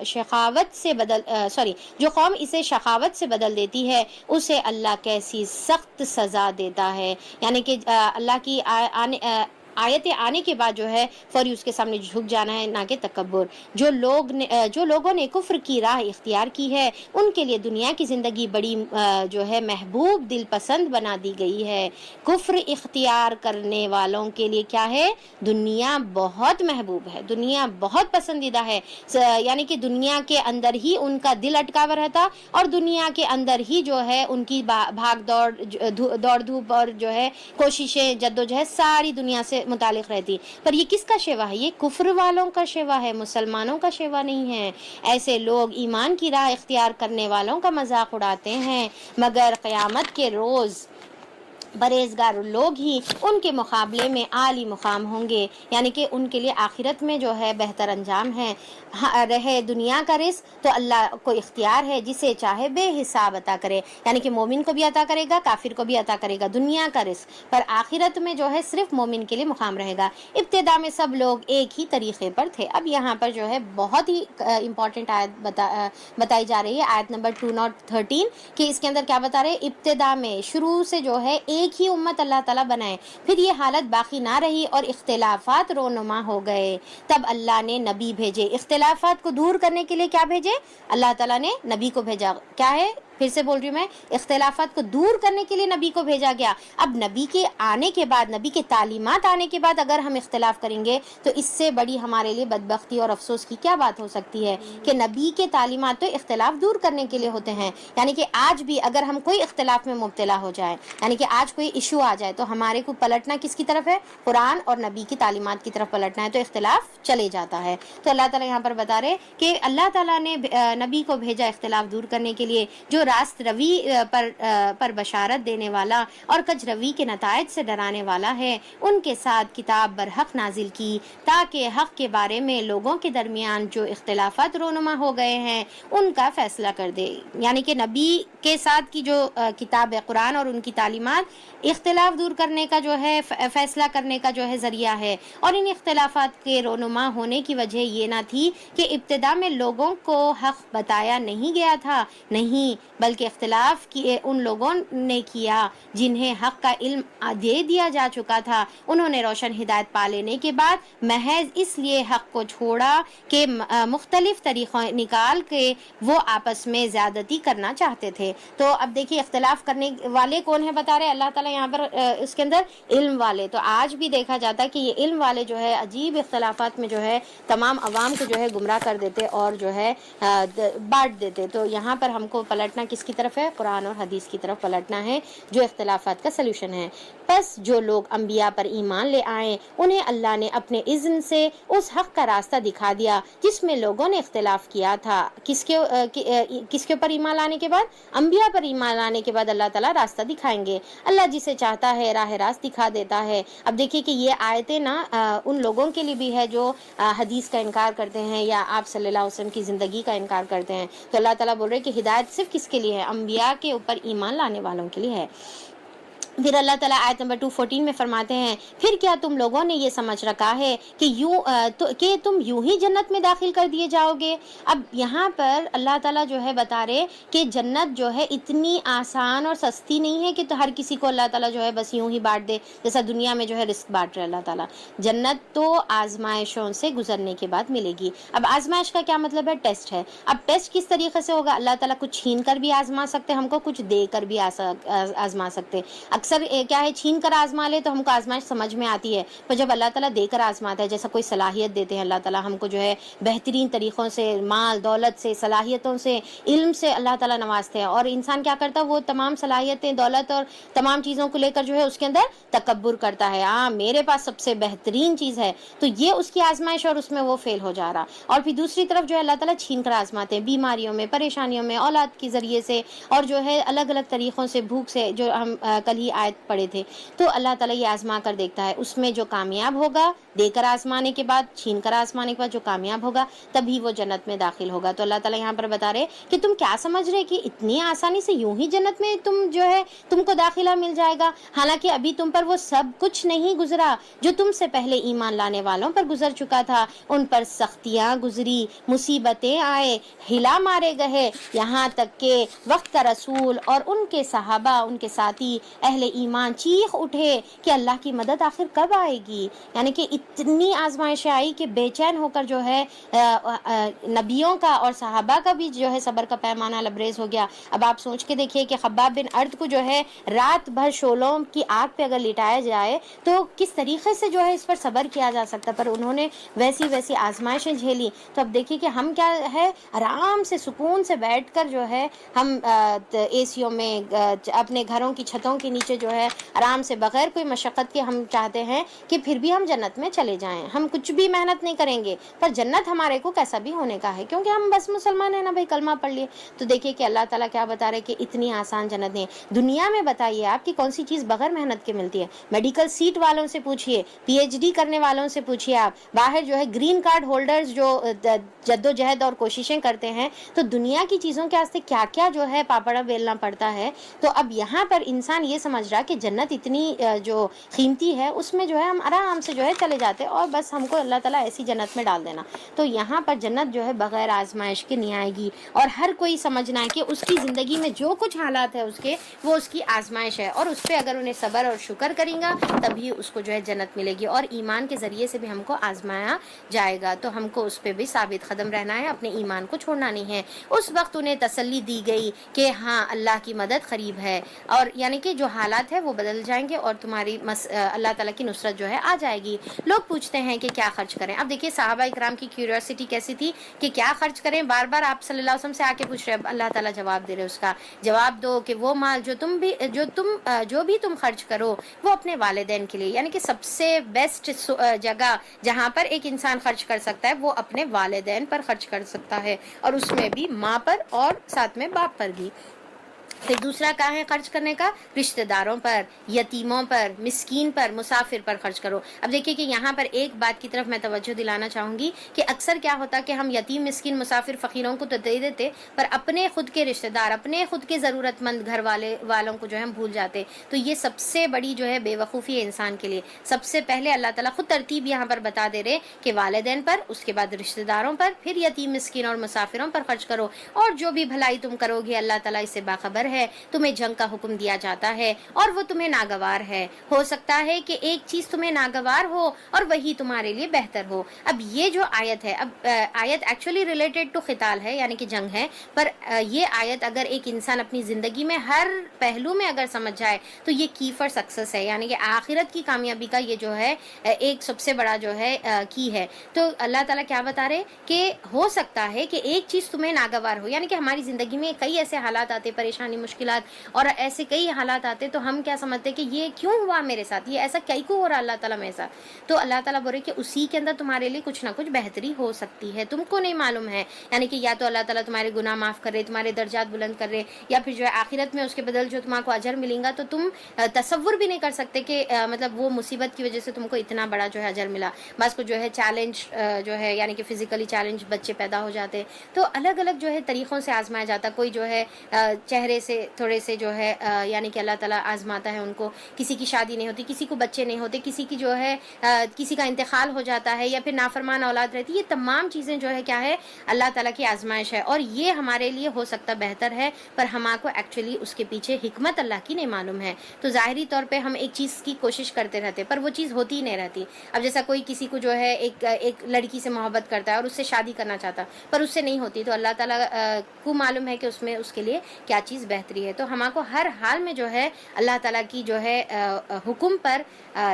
شقاوت سے بدل دیتی ہے, اسے اللہ کیسی سخت سزا دیتا ہے. یعنی کہ اللہ کی آیتیں آنے کے بعد جو ہے فوری اس کے سامنے جھک جانا ہے, نہ کہ تکبر. جو لوگوں نے کفر کی راہ اختیار کی ہے, ان کے لیے دنیا کی زندگی بڑی جو ہے محبوب دل پسند بنا دی گئی ہے. کفر اختیار کرنے والوں کے لیے کیا ہے؟ دنیا بہت محبوب ہے, دنیا بہت پسندیدہ ہے. یعنی کہ دنیا کے اندر ہی ان کا دل اٹکا ہوا رہتا, اور دنیا کے اندر ہی جو ہے ان کی بھاگ دوڑ دھوپ اور جو ہے کوششیں, جدوجہد ساری دنیا سے متعلق رہتی. پر یہ کس کا شیوا ہے؟ یہ کفر والوں کا شیوا ہے, مسلمانوں کا شیوا نہیں ہے. ایسے لوگ ایمان کی راہ اختیار کرنے والوں کا مذاق اڑاتے ہیں, مگر قیامت کے روز پرہیزگار لوگ ہی ان کے مقابلے میں عالی مقام ہوں گے. یعنی کہ ان کے لیے آخرت میں جو ہے بہتر انجام ہے. رہے دنیا کا رزق تو اللہ کو اختیار ہے, جسے چاہے بے حساب عطا کرے. یعنی کہ مومن کو بھی عطا کرے گا, کافر کو بھی عطا کرے گا دنیا کا رزق, پر آخرت میں جو ہے صرف مومن کے لیے مقام رہے گا. ابتدا میں سب لوگ ایک ہی طریقے پر تھے. اب یہاں پر جو ہے بہت ہی امپورٹنٹ آیت بتائی جا رہی ہے, آیت نمبر 213, کہ اس کے اندر کیا بتا رہے, ابتدا میں شروع سے جو ہے ایک ہی امت اللہ تعالیٰ بنائے, پھر یہ حالت باقی نہ رہی اور اختلافات رونما ہو گئے, تب اللہ نے نبی بھیجے. اختلافات کو دور کرنے کے لیے کیا بھیجے؟ اللہ تعالیٰ نے نبی کو بھیجا. کیا ہے؟ پھر سے بول رہی ہوں میں، اختلافات کو دور کرنے کے لیے نبی کو بھیجا گیا۔ اب نبی کے آنے کے بعد، نبی کے تعلیمات آنے کے بعد اگر ہم اختلاف کریں گے تو اس سے بڑی ہمارے لیے بدبختی اور افسوس کی کیا بات ہو سکتی ہے کہ نبی کے تعلیمات تو اختلاف دور کرنے کے لیے ہوتے ہیں۔ یعنی کہ آج بھی اگر ہم کوئی اختلاف میں مبتلا ہو جائے، یعنی کہ آج کوئی ایشو آ جائے، تو ہمارے کو پلٹنا کس کی طرف ہے؟ قرآن اور نبی کی تعلیمات کی طرف پلٹنا ہے، تو اختلاف چلے جاتا ہے۔ تو اللہ تعالیٰ یہاں پر بتا رہے کہ اللہ تعالیٰ نے نبی کو بھیجا اختلاف دور کرنے کے لیے، جو راست روی پر بشارت دینے والا اور کج روی کے نتائج سے ڈرانے والا ہے، ان کے ساتھ کتاب برحق نازل کی تاکہ حق کے بارے میں لوگوں کے درمیان جو اختلافات رونما ہو گئے ہیں ان کا فیصلہ کر دے۔ یعنی کہ نبی کے ساتھ کی جو کتاب قرآن اور ان کی تعلیمات اختلاف دور کرنے کا جو ہے، فیصلہ کرنے کا جو ہے ذریعہ ہے، اور ان اختلافات کے رونما ہونے کی وجہ یہ نہ تھی کہ ابتدا میں لوگوں کو حق بتایا نہیں گیا تھا، نہیں، بلکہ اختلاف کیے ان لوگوں نے کیا جنہیں حق کا علم دے دیا جا چکا تھا۔ انہوں نے روشن ہدایت پا لینے کے بعد محض اس لیے حق کو چھوڑا کہ مختلف طریقوں نکال کے وہ آپس میں زیادتی کرنا چاہتے تھے۔ تو اب دیکھیے اختلاف کرنے والے کون ہیں بتا رہے اللہ تعالیٰ یہاں پر اس کے اندر؟ علم والے۔ تو آج بھی دیکھا جاتا ہے کہ یہ علم والے جو ہے عجیب اختلافات میں جو ہے تمام عوام کو جو ہے گمراہ کر دیتے اور جو ہے بانٹ دیتے۔ تو یہاں پر ہم کو پلٹنا کس کی طرف ہے؟ قرآن اور حدیث کی طرف پلٹنا ہے، جو اختلافات کا سلوشن ہے۔ بس جو لوگ انبیاء پر ایمان لے آئیں انہیں اللہ نے اپنے اذن سے اس حق کا راستہ دکھا دیا جس میں لوگوں نے اختلاف کیا تھا۔ کس کے اوپر ایمان لانے کے بعد؟ انبیاء پر ایمان لانے کے بعد اللہ تعالیٰ راستہ دکھائیں گے۔ اللہ جسے چاہتا ہے راہ راست دکھا دیتا ہے۔ اب دیکھیے کہ یہ آیتیں نا ان لوگوں کے لیے بھی ہے جو حدیث کا انکار کرتے ہیں یا آپ صلی اللہ علیہ وسلم کی زندگی کا انکار کرتے ہیں۔ تو اللہ تعالیٰ بول رہے کہ ہدایت صرف کس کے لیے ہے؟ انبیاء کے اوپر ایمان لانے والوں کے لیے ہے۔ پھر اللہ تعالیٰ آیت نمبر 214 میں فرماتے ہیں، پھر کیا تم لوگوں نے یہ سمجھ رکھا ہے کہ تم یوں ہی جنت میں داخل کر دیے جاؤ گے؟ اب یہاں پر اللہ تعالیٰ جو ہے بتا رہے کہ جنت جو ہے اتنی آسان اور سستی نہیں ہے کہ تو ہر کسی کو اللہ تعالیٰ جو ہے بس یوں ہی بانٹ دے، جیسا دنیا میں جو ہے رزق بانٹ رہے اللہ تعالیٰ۔ جنت تو آزمائشوں سے گزرنے کے بعد ملے گی۔ اب آزمائش کا کیا مطلب ہے؟ ٹیسٹ ہے۔ اب ٹیسٹ کس طریقے سے ہوگا؟ اللہ تعالیٰ کچھ چھین کر بھی آزما سکتے ہم کو، کچھ دے کر بھی آزما سکتے۔ اکثر کیا ہے، چھین کر آزما لے تو ہم کو آزمائش سمجھ میں آتی ہے، پر جب اللہ تعالیٰ دے کر آزماتا ہے، جیسا کوئی صلاحیت دیتے ہیں اللہ تعالیٰ ہم کو جو ہے بہترین طریقوں سے، مال دولت سے، صلاحیتوں سے، علم سے اللہ تعالیٰ نوازتے ہیں، اور انسان کیا کرتا ہے؟ وہ تمام صلاحیتیں، دولت اور تمام چیزوں کو لے کر جو ہے اس کے اندر تکبر کرتا ہے، میرے پاس سب سے بہترین چیز ہے، تو یہ اس کی آزمائش اور اس میں وہ فیل ہو جا رہا۔ اور پھر دوسری طرف جو ہے اللہ تعالیٰ چھین کر آزماتے ہیں، بیماریوں میں، پریشانیوں میں، اولاد کے ذریعے سے، اور جو ہے الگ الگ طریقوں سے، بھوک سے، جو ہم کل ہی آیت پڑھے تھے۔ تو اللہ تعالیٰ یہ آزما کر دیکھتا ہے، اس میں جو کامیاب ہوگا، دے کر آزمانے کے بعد، چھین کر آزمانے کے بعد جو کامیاب ہوگا تبھی وہ جنت میں داخل ہوگا۔ تو اللہ تعالیٰ یہاں پر بتا رہے کہ تم کیا سمجھ رہے کہ اتنی آسانی سے یوں ہی جنت میں تم کو داخلہ مل جائے گا؟ حالانکہ ابھی تم پر وہ سب کچھ نہیں گزرا جو تم سے پہلے ایمان لانے والوں پر گزر چکا تھا۔ ان پر سختیاں گزری، مصیبتیں آئے، ہلا مارے گئے، یہاں تک کہ وقت کا رسول اور ان کے صحابہ، ان کے ساتھی اہل ایمان چیخ اٹھے کہ اللہ کی مدد آخر کب آئے گی؟ یعنی کہ اتنی آزمائشیں آئی کہ بے چین ہو کر جو ہے نبیوں کا اور صحابہ کا بھی جو ہے صبر کا پیمانہ لبریز ہو گیا۔ اب آپ سوچ کے دیکھیے کہ خباب بن ارد کو جو ہے رات بھر شعلوں کی آگ پہ اگر لٹایا جائے تو کس طریقے سے جو ہے اس پر صبر کیا جا سکتا، پر انہوں نے ویسی آزمائشیں جھیلی۔ تو اب دیکھیے کہ ہم کیا ہے، آرام سے سکون سے بیٹھ کر جو ہے ہم اے سیوں میں، اپنے گھروں کی چھتوں کے نیچے جو ہے آرام سے بغیر کوئی مشقت کے ہم چاہتے ہیں کہ پھر بھی ہم جنت میں چلے جائیں، ہم کچھ بھی محنت نہیں کریں گے، پر جنت ہمارے کو کیسا بھی ہونے کا ہے کیونکہ ہم بس مسلمان ہیں نا بھائی، کلمہ پڑھ لیے۔ تو دیکھیے کہ اللہ تعالیٰ کیا بتا رہے کہ اتنی آسان جنت نہیں۔ دنیا میں بتائیے آپ کی کون سی چیز بغیر محنت کے ملتی ہے؟ میڈیکل سیٹ والوں سے پوچھیے، پی ایچ ڈی کرنے والوں سے پوچھیے، آپ باہر جو ہے گرین کارڈ ہولڈرز جو جدوجہد اور کوششیں کرتے ہیں، تو دنیا کی چیزوں کے واسطے کیا کیا جو ہے پاپڑا بیلنا پڑتا ہے۔ تو اب یہاں پر انسان یہ سمجھ رہا کہ جنت اتنی جو قیمتی ہے، اس میں جو ہے ہم آرام سے جو ہے چلے جاتے اور بس ہم کو اللہ تعالیٰ ایسی جنت میں ڈال دینا. تو یہاں پر جنت جو ہے بغیر آزمائش کے نہیں آئے گی، اور ہر کوئی سمجھنا ہے کہ اس کی زندگی میں جو کچھ حالات ہے اس کے، وہ اس کی آزمائش ہے، اور اس پہ اگر انہیں صبر اور شکر کریں گا تبھی اس کو جو ہے جنت ملے گی. اور ایمان کے ذریعے سے بھی ہم کو آزمایا جائے گا، تو ہم کو اس پہ بھی ثابت قدم رہنا ہے، اپنے ایمان کو چھوڑنا نہیں ہے. اس وقت انہیں تسلی دی گئی کہ ہاں اللہ کی مدد قریب ہے، اور یعنی کہ جو حالات ہے وہ بدل جائیں گے اور تمہاری اللہ تعالیٰ کی نصرت جو ہے آ جائے گی. لوگ پوچھتے ہیں کہ کیا خرچ کریں. اب دیکھیے صحابہ اکرام کی کیوریوسٹی کیسی تھی کہ کیا خرچ کریں، بار بار آپ صلی اللہ علیہ وسلم سے آ کے پوچھ رہے ہیں. اللہ تعالیٰ جواب دے رہے، اس کا جواب دو کہ وہ مال جو بھی تم خرچ کرو وہ اپنے والدین کے لیے، یعنی کہ سب سے بیسٹ جگہ جہاں پر ایک انسان خرچ کر سکتا ہے وہ اپنے والدین پر خرچ کر سکتا ہے، اور اس میں بھی ماں پر اور ساتھ میں باپ پر بھی. پھر دوسرا کہاں ہے خرچ کرنے کا؟ رشتہ داروں پر، یتیموں پر، مسکین پر، مسافر پر خرچ کرو. اب دیکھیے کہ یہاں پر ایک بات کی طرف میں توجہ دلانا چاہوں گی کہ اکثر کیا ہوتا کہ ہم یتیم، مسکین، مسافر، فقیروں کو تو دے دیتے، پر اپنے خود کے رشتہ دار، اپنے خود کے ضرورت مند گھر والوں کو جو ہے ہم بھول جاتے. تو یہ سب سے بڑی جو ہے بے وقوفی ہے انسان کے لیے. سب سے پہلے اللہ تعالیٰ خود ترتیب یہاں پر بتا دے رہے کہ والدین پر، اس کے بعد رشتہ داروں پر، پھر یتیم، مسکین اور مسافروں پر خرچ کرو. اور جو بھی بھلائی تم کرو گے اللہ تعالیٰ اس سے باخبر ہے. تمہیں جنگ کا حکم دیا جاتا ہے اور وہ تمہیں ناگوار ہے. ہو سکتا ہے کہ ایک چیز تمہیں ناگوار ہو اور وہی تمہارے لیے بہتر ہو. اب یہ جو آیت ہے، اب آیت ایکچولی ریلیٹڈ ٹو قتال ہے، یعنی کہ جنگ ہے، پر یہ آیت اگر ایک انسان اپنی زندگی میں ہر پہلو میں اگر سمجھ جائے تو یہ کی فار سکسیس ہے، یعنی کہ آخرت کی کامیابی کا یہ جو ہے ایک سب سے بڑا جو ہے کی ہے. تو اللہ تعالیٰ کیا بتا رہے کہ ہو سکتا ہے کہ ایک چیز تمہیں ناگوار ہو، یعنی کہ ہماری زندگی میں کئی ایسے حالات آتے، پریشانی، مشکلات اور ایسے کئی حالات آتے تو ہم کیا سمجھتے کہ یہ کیوں ہوا میرے ساتھ، یہ ایسا کئی کو ہو رہا اللہ تعالیٰ میرے ساتھ. تو اللہ تعالیٰ بول رہے کہ اسی کے اندر تمہارے لیے کچھ نہ کچھ بہتری ہو سکتی ہے، تم کو نہیں معلوم ہے. یعنی کہ یا تو اللہ تعالیٰ تمہارے گناہ معاف کر رہے، تمہارے درجات بلند کر رہے، یا پھر جو ہے آخرت میں اس کے بدل جو تمہارے کو اجر ملیں گا تو تم تصور بھی نہیں کر سکتے کہ مطلب وہ مصیبت کی وجہ سے تم کو اتنا بڑا جو ہے اجر ملا. بعض کو جو ہے چیلنج جو ہے یعنی کہ فزیکلی چیلنج بچے پیدا ہو جاتے، تو الگ الگ جو ہے طریقوں سے آزمایا جاتا. کوئی جو ہے چہرے سے تھوڑے سے جو ہے یعنی کہ اللہ تعالیٰ آزماتا ہے ان کو. کسی کی شادی نہیں ہوتی، کسی کو بچے نہیں ہوتے، کسی کی جو ہے کسی کا انتقال ہو جاتا ہے، یا پھر نافرمان اولاد رہتی. یہ تمام چیزیں جو ہے کیا ہے؟ اللہ تعالیٰ کی آزمائش ہے، اور یہ ہمارے لیے ہو سکتا بہتر ہے، پر ہمارے کو ایکچولی اس کے پیچھے حکمت اللہ کی نہیں معلوم ہے. تو ظاہری طور پہ ہم ایک چیز کی کوشش کرتے رہتے پر وہ چیز ہوتی ہی نہیں رہتی. اب جیسا کوئی کسی کو جو ہے ایک لڑکی سے محبت کرتا ہے اور اس سے شادی کرنا چاہتا پر اس سے نہیں ہوتی، تو اللہ تعالیٰ کو معلوم ہے کہ اس میں اس کے لیے کیا چیز بہتری ہے. تو ہمارے کو ہر حال میں جو ہے اللہ تعالیٰ کی جو ہے حکم پر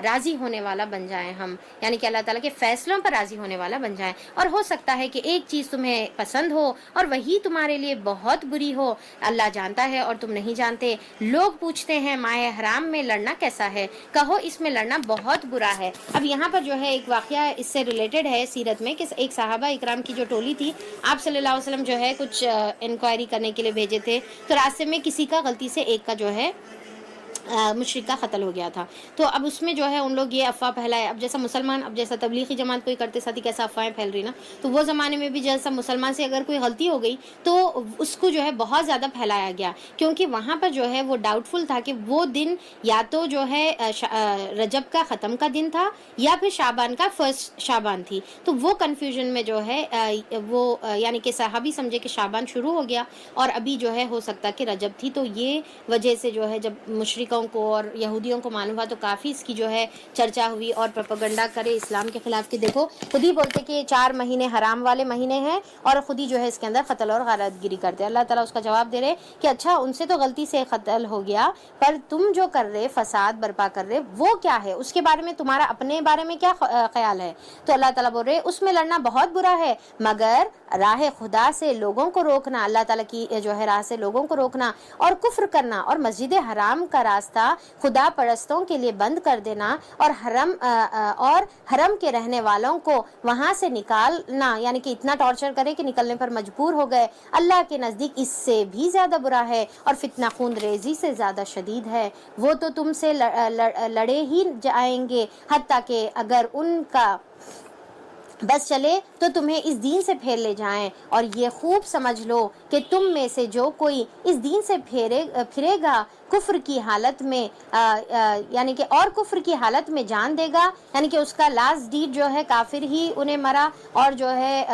راضی ہونے والا بن جائیں ہم، یعنی کہ اللہ تعالیٰ کے فیصلوں پر راضی ہونے والا بن جائیں. اور ہو سکتا ہے کہ ایک چیز تمہیں پسند ہو اور وہی تمہارے لیے بہت بری ہو. اللہ جانتا ہے اور تم نہیں جانتے. لوگ پوچھتے ہیں ماہ حرام میں لڑنا کیسا ہے، کہو اس میں لڑنا بہت برا ہے. اب یہاں پر جو ہے ایک واقعہ اس سے ریلیٹڈ ہے سیرت میں، کہ ایک صحابہ اکرام کی جو ٹولی تھی، آپ صلی اللہ علیہ وسلم جو ہے کچھ انکوائری کرنے کے لیے بھیجے تھے، تو راستے میں کسی کا غلطی سے ایک کا جو ہے مشرک کا قتل ہو گیا تھا. تو اب اس میں جو ہے ان لوگ یہ افواہ پھیلائے. اب جیسا مسلمان، اب جیسا تبلیغی جماعت کوئی کرتے ساتھی کیسا افواہیں پھیل رہی نا، تو وہ زمانے میں بھی جیسا مسلمان سے اگر کوئی غلطی ہو گئی تو اس کو جو ہے بہت زیادہ پھیلایا گیا، کیونکہ وہاں پر جو ہے وہ ڈاؤٹ فل تھا کہ وہ دن یا تو جو ہے رجب کا ختم کا دن تھا یا پھر شعبان کا فرسٹ شعبان تھی. تو وہ کنفیوژن میں جو ہے وہ یعنی کہ صحابی سمجھے کہ شعبان شروع ہو گیا اور ابھی جو ہے ہو سکتا کہ رجب تھی. تو یہ وجہ سے جو ہے جب مشرکوں کو اور یہودیوں کو معلوم ہوا تو کافی اس کی جو ہے چرچا ہوئی اور پروپیگنڈا کرے اسلام کے خلاف، کہ دیکھو خود ہی بولتے کہ یہ 4 مہینے حرام والے مہینے ہیں اور خود ہی جو ہے اس کے اندر قتل اور غارت گیری کرتے. اللہ تعالیٰ اس کا جواب دے رہے کہ اچھا ان سے تو غلطی سے قتل ہو گیا، پر تم جو کر رہے فساد برپا کر رہے وہ کیا ہے، اس کے بارے میں تمہارا اپنے بارے میں کیا خیال ہے. تو اللہ تعالیٰ بول رہے اس میں لڑنا بہت برا ہے، مگر راہ خدا سے لوگوں کو روکنا، اللہ تعالیٰ کی جو ہے راہ سے لوگوں کو روکنا اور کفر کرنا اور مسجد حرام کا راستہ خدا پرستوں کے لیے بند کر دینا اور حرم کے رہنے والوں کو وہاں سے نکالنا، یعنی کہ اتنا ٹارچر کرے کہ نکلنے پر مجبور ہو گئے، اللہ کے نزدیک اس سے بھی زیادہ برا ہے اور فتنہ خون ریزی سے زیادہ شدید ہے. وہ تو تم سے لڑے ہی جائیں گے، حتیٰ کہ اگر ان کا بس چلے تو تمہیں اس دین سے پھیر لے جائیں. اور یہ خوب سمجھ لو کہ تم میں سے جو کوئی اس دین سے پھرے گا کفر کی حالت میں یعنی کہ اور کفر کی حالت میں جان دے گا، یعنی کہ اس کا لاسٹ ڈیڈ جو ہے کافر ہی انہیں مرا، اور جو ہے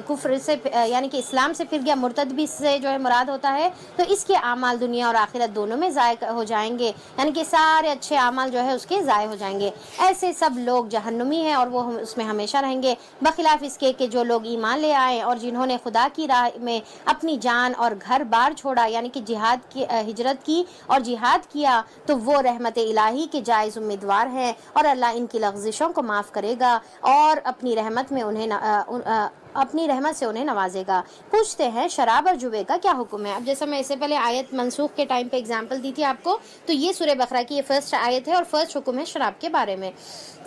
کفر سے یعنی کہ اسلام سے پھر گیا، مرتد بھی سے جو ہے مراد ہوتا ہے، تو اس کے اعمال دنیا اور آخرت دونوں میں ضائع ہو جائیں گے، یعنی کہ سارے اچھے اعمال جو ہے اس کے ضائع ہو جائیں گے۔ ایسے سب لوگ جہنمی ہیں اور وہ اس میں ہمیشہ رہیں گے، بخلاف اس کے کہ جو لوگ ایمان لے آئے اور جنہوں نے خدا کی راہ میں اپنی جان اور گھر بار چھوڑا، یعنی کہ جہاد کی ہجرت کی اور جہاد کیا، تو وہ رحمت الہی کے جائز امیدوار ہیں، اور اللہ ان کی لغزشوں کو معاف کرے گا اور اپنی رحمت سے انہیں نوازے گا۔ پوچھتے ہیں شراب اور جوے کا کیا حکم ہے؟ اب جیسا میں اس سے پہلے آیت منسوخ کے ٹائم پہ اگزامپل دی تھی آپ کو، تو یہ سورہ بقرہ کی یہ فرسٹ آیت ہے اور فرسٹ حکم ہے شراب کے بارے میں،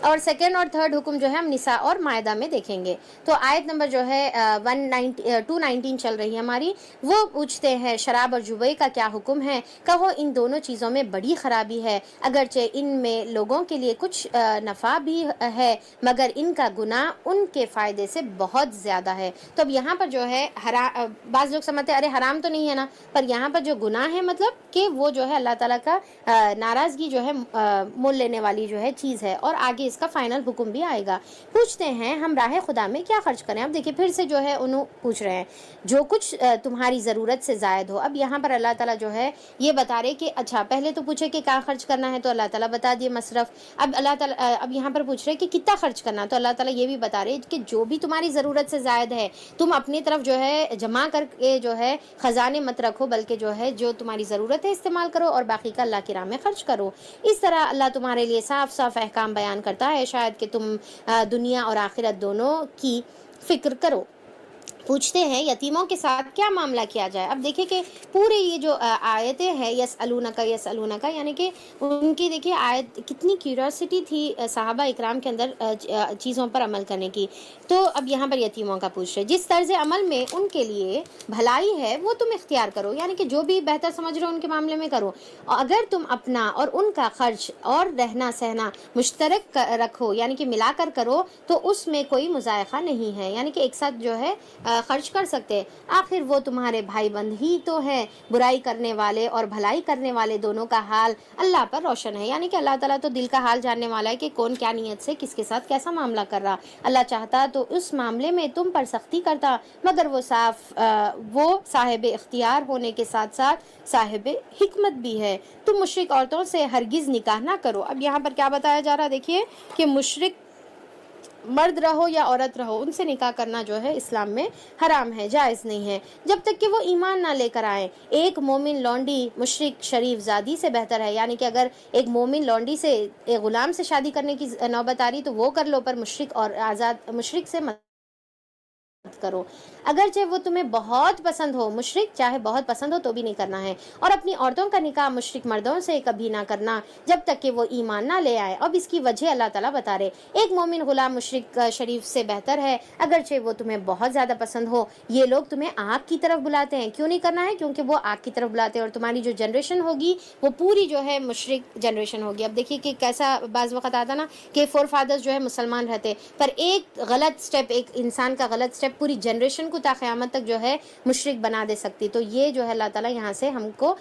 اور سیکنڈ اور تھرڈ حکم جو ہے ہم نساء اور مائدہ میں دیکھیں گے۔ تو آیت نمبر جو ہے 219 چل رہی ہے ہماری، وہ پوچھتے ہیں شراب اور جوے کا کیا حکم ہے؟ کہو ان دونوں چیزوں میں بڑی خرابی ہے، اگرچہ ان میں لوگوں کے لیے کچھ نفع بھی ہے، مگر ان کا گناہ ان کے فائدے سے بہت زیادہ ہے۔ تو اب یہاں پر جو ہے بعض لوگ سمجھتے ہیں ارے حرام تو نہیں ہے نا، پر یہاں پر جو گناہ ہے مطلب کہ وہ جو ہے اللہ تعالیٰ کا ناراضگی جو ہے مول لینے والی جو ہے چیز ہے، اور آگے اس کا فائنل حکم بھی آئے گا۔ پوچھتے ہیں ہم راہ خدا میں کیا خرچ کریں؟ اب دیکھیں پھر سے جو ہے انہوں پوچھ رہے ہیں جو کچھ تمہاری ضرورت سے زائد ہو۔ اب یہاں پر اللہ تعالیٰ جو ہے یہ بتا رہے کہ اچھا پہلے تو پوچھے کہ کیا خرچ کرنا ہے، تو اللہ تعالیٰ بتا دیے مصرف۔ اب اللہ تعالیٰ اب یہاں پر پوچھ رہے کہ کتنا خرچ کرنا، تو اللہ تعالیٰ یہ بھی بتا رہے کہ جو بھی تمہاری ضرورت سے زائد ہے تم اپنی طرف جو ہے جمع کر کے جو ہے خزانے مت رکھو، بلکہ جو ہے جو تمہاری ضرورت ہے استعمال کرو اور باقی کا اللہ کی راہ میں خرچ کرو۔ اس طرح اللہ تمہارے لیے صاف صاف احکام بیان کرتا ہے، شاید کہ تم دنیا اور آخرت دونوں کی فکر کرو۔ پوچھتے ہیں یتیموں کے ساتھ کیا معاملہ کیا جائے؟ اب دیکھیں کہ پورے یہ جو آیتیں ہیں یسألونک یعنی کہ ان کی دیکھیں آیت کتنی کیوریوسٹی تھی صحابہ اکرام کے اندر چیزوں پر عمل کرنے کی۔ تو اب یہاں پر یتیموں کا پوچھ رہے جس طرز عمل میں ان کے لیے بھلائی ہے وہ تم اختیار کرو، یعنی کہ جو بھی بہتر سمجھ رہے ہو ان کے معاملے میں کرو، اگر تم اپنا اور ان کا خرچ اور رہنا سہنا مشترک رکھو یعنی کہ ملا کر کرو تو اس میں کوئی مضائقہ نہیں ہے، یعنی کہ ایک ساتھ جو ہے خرچ کر سکتے، آخر وہ تمہارے بھائی بند ہی تو ہے، برائی کرنے والے اور بھلائی کرنے والے دونوں کا حال اللہ پر روشن ہے، یعنی کہ اللہ تعالیٰ تو دل کا حال جاننے والا ہے کہ کون کیا نیت سے کس کے ساتھ کیسا معاملہ کر رہا۔ اللہ چاہتا تو اس معاملے میں تم پر سختی کرتا، مگر وہ صاحب اختیار ہونے کے ساتھ ساتھ صاحب حکمت بھی ہے۔ تم مشرک عورتوں سے ہرگز نکاح نہ کرو۔ اب یہاں پر کیا بتایا جا رہا دیکھیے کہ مشرک مرد رہو یا عورت رہو ان سے نکاح کرنا جو ہے اسلام میں حرام ہے، جائز نہیں ہے جب تک کہ وہ ایمان نہ لے کر آئیں۔ ایک مومن لونڈی مشرک شریف زادی سے بہتر ہے، یعنی کہ اگر ایک مومن لونڈی سے ایک غلام سے شادی کرنے کی نوبت آ رہی تو وہ کر لو، پر مشرک اور آزاد مشرک سے مت کرو، اگرچہ وہ تمہیں بہت پسند ہو، مشرک چاہے بہت پسند ہو تو بھی نہیں کرنا ہے۔ اور اپنی عورتوں کا نکاح مشرک مردوں سے کبھی نہ کرنا جب تک کہ وہ ایمان نہ لے آئے۔ اب اس کی وجہ اللہ تعالیٰ بتا رہے ایک مومن غلام مشرک شریف سے بہتر ہے، اگرچہ وہ تمہیں بہت زیادہ پسند ہو۔ یہ لوگ تمہیں آگ کی طرف بلاتے ہیں، کیوں نہیں کرنا ہے؟ کیونکہ وہ آگ کی طرف بلاتے ہیں اور تمہاری جو جنریشن ہوگی وہ پوری جو ہے مشرک جنریشن ہوگی۔ اب دیکھیے کہ کیسا بعض وقت آتا نا کہ فور فادرز جو ہے مسلمان رہتے، پر ایک غلط سٹیپ، ایک انسان کا غلط سٹیپ پوری جنریشن کو تا قیامت تک جو ہے مشرک بنا دے سکتی۔ تو یہ جو ہے اللہ تعالیٰ یہاں سے ہم کو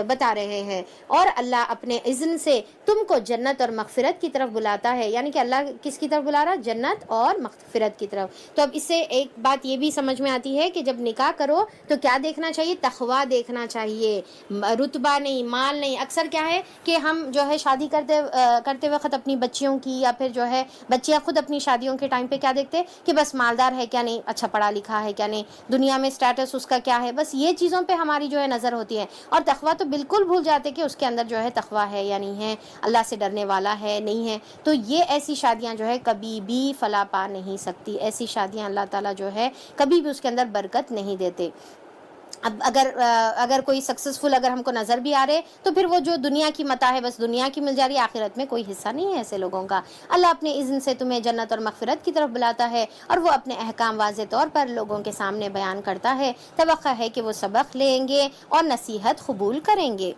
بتا رہے ہیں، اور اللہ اپنے اذن سے تم کو جنت اور مغفرت کی طرف بلاتا ہے، یعنی کہ اللہ کس کی طرف بلا رہا؟ جنت اور مغفرت کی طرف۔ تو اب اس سے ایک بات یہ بھی سمجھ میں آتی ہے کہ جب نکاح کرو تو کیا دیکھنا چاہیے؟ تقویٰ دیکھنا چاہیے، رتبہ نہیں، مال نہیں۔ اکثر کیا ہے کہ ہم جو ہے شادی کرتے وقت اپنی بچیوں کی یا پھر جو ہے بچیاں خود اپنی شادیوں کے ٹائم پہ کیا دیکھتے کہ بس مالدار ہے کیا نہیں، اچھا پڑھا لکھا ہے کیا نہیں، دنیا میں سٹیٹس اس کا کیا ہے، بس یہ چیزوں پہ ہماری جو ہے نظر ہوتی ہے، اور تقویٰ تو بالکل بھول جاتے کہ اس کے اندر جو ہے تقویٰ ہے یا نہیں ہے، اللہ سے ڈرنے والا ہے نہیں ہے۔ تو یہ ایسی شادیاں جو ہے کبھی بھی فلاح پا نہیں سکتی، ایسی شادیاں اللہ تعالیٰ جو ہے کبھی بھی اس کے اندر برکت نہیں دیتے۔ اب اگر کوئی سکسیسفل اگر ہم کو نظر بھی آ رہے تو پھر وہ جو دنیا کی متاع ہے بس دنیا کی مل جا رہی ہے، آخرت میں کوئی حصہ نہیں ہے ایسے لوگوں کا۔ اللہ اپنے اذن سے تمہیں جنت اور مغفرت کی طرف بلاتا ہے، اور وہ اپنے احکام واضح طور پر لوگوں کے سامنے بیان کرتا ہے، توقع ہے کہ وہ سبق لیں گے اور نصیحت قبول کریں گے۔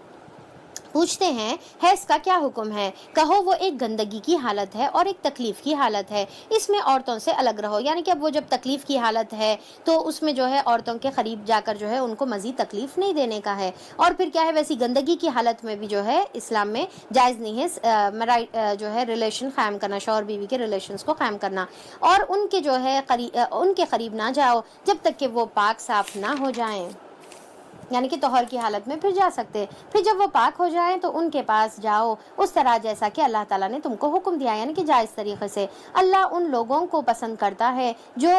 پوچھتے ہیں حیض کا کیا حکم ہے؟ کہو وہ ایک گندگی کی حالت ہے اور ایک تکلیف کی حالت ہے، اس میں عورتوں سے الگ رہو. یعنی کہ اب وہ جب تکلیف کی حالت ہے تو اس میں جو ہے عورتوں کے قریب جا کر جو ہے ان کو مزید تکلیف نہیں دینے کا ہے. اور پھر کیا ہے، ویسی گندگی کی حالت میں بھی جو ہے اسلام میں جائز نہیں ہے جو ہے ریلیشن قائم کرنا، شوہر بیوی کے ریلیشنز کو قائم کرنا. اور ان کے جو ہے ان کے قریب نہ جاؤ جب تک کہ وہ پاک صاف نہ ہو جائیں، یعنی کہ طہر کی حالت میں پھر جا سکتے. پھر جب وہ پاک ہو جائیں تو ان کے پاس جاؤ اس طرح جیسا کہ اللہ تعالیٰ نے تم کو حکم دیا، یعنی کہ جائز طریقے سے. اللہ ان لوگوں کو پسند کرتا ہے جو